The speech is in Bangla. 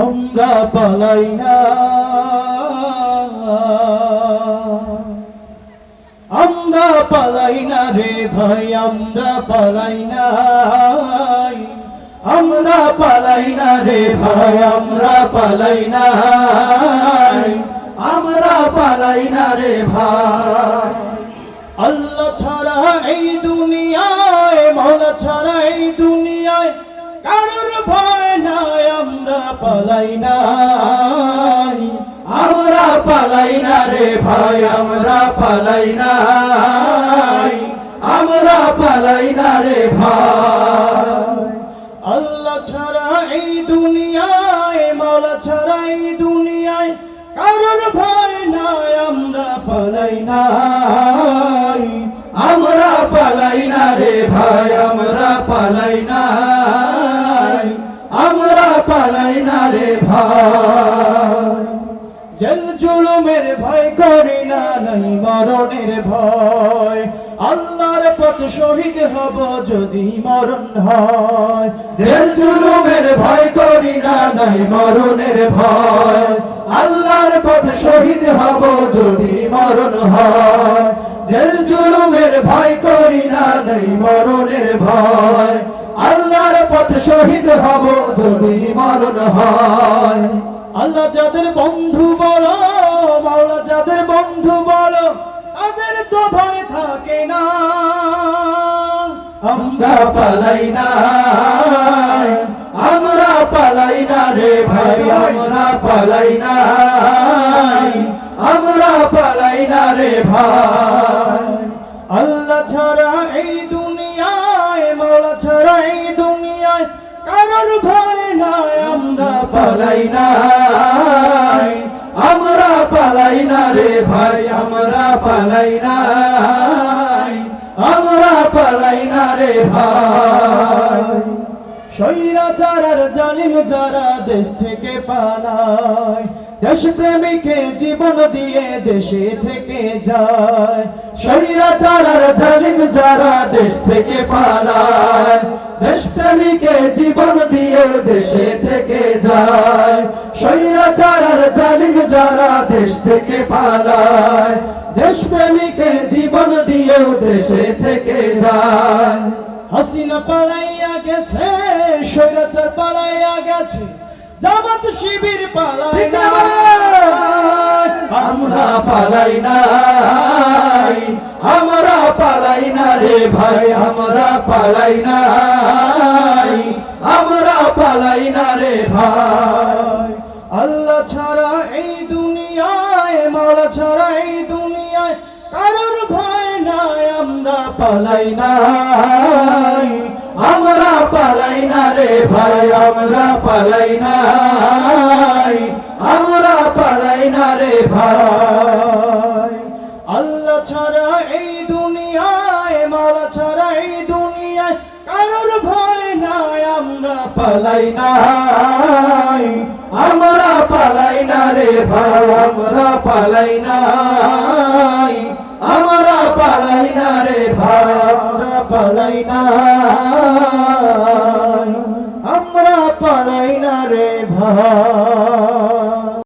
আমরা পালাই না, আমরা পালাই না রে ভাই, আমরা পালাই না, আমরা পালাই না রে ভাই, আমরা পালাই না, আমরা পালাই না রে ভাই। আল্লাহ ছাড়া এই দুনিয়ায়, মাওলা ছাড়া এই দুনিয়ায় কারোর ভয় নাই, আমরা পালাই না, আমরা পালাই না রে ভাই, আমরা পালাই না, আমরা পালাই না রে ভাই। আল্লাহ ছাড়া এই দুনিয়ায়, মাওলা ছাড়া এই দুনিয়ায় কারোর ভয় নাই, আমরা পালাই না, আমরা পালাই না রে ভাই, আমরা পালাই না, আমরা পালাই না রে ভাই। জেল জুলুমের ভয় করি না, নাই মরণের ভয়, আল্লাহর পথ শহীদ হব যদি মরণ হয়। জেল জুলুমের ভয় করি না, নাই মরণের ভয়, আল্লাহর পথ শহীদ হব যদি মরণ হয়। জেল জুলুমের ভয় করি না, নাই মরণের ভয়, আল্লাহর পথ শহীদ হব যদি মরণ হয়। আল্লাহ যাদের বন্ধু বলো, মাওলা যাদের বন্ধু বলো, তাদের তো ভয় থাকে না, আমরা পালাই না, আমরা পালাই না রে ভাই, আমরা পালাই না, আমরা পালাই না রে ভাই। আল্লাহ ছাড়া এই দুনিয়ায়, মাওলা ছাড়া এই দুনিয়ায় কারোর ভয় নাই, আমরা পালাই না, আমরা পালাই না রে ভাই, আমরা পালাই না, আমরা পালাই না রে ভাই। স্বৈরাচার জালিম যারা দেশ থেকে পালায়, দেশপ্রেমিকে জীবন দিয়ে দেশে থেকে যায়। স্বৈরাচার জালিম যারা দেশ থেকে পালায়, দেশপ্রেমিকে জীবন দিয়ে দেশে থেকে যায়। স্বৈরাচার জালিম যারা দেশ থেকে পালায়, দেশপ্রেমিকে জীবন দিয়ে দেশে থেকে যায়। হাসিনা পালাইয়া গেছে, স্বৈরাচার পালাইয়া গেছে, জামাত শিবির পালাই না, আমরা পালাই না, আমরা পালাই না রে ভাই, আমরা পালাই না, আমরা পালাই না রে ভাই। আল্লাহ ছাড়া এই দুনিয়ায়, মাওলা ছাড়া এই দুনিয়ায় কারোর ভয় নাই, আমরা পালাই না, আমরা পালাই না রে ভাই, আমরা পালাই না, আমরা পালাই না রে ভাই। আল্লাহ ছাড়া এই দুনিয়ায়, মাওলা ছাড়া এই দুনিয়ায় কারোর ভয় নাই, আমরা পালাই না, আমরা পালাই না রে ভাই, আমরা পালাই না, আমরা পালাই না রে ভাই, আমরা পালাই না, আমরা পালাই না রে ভাই।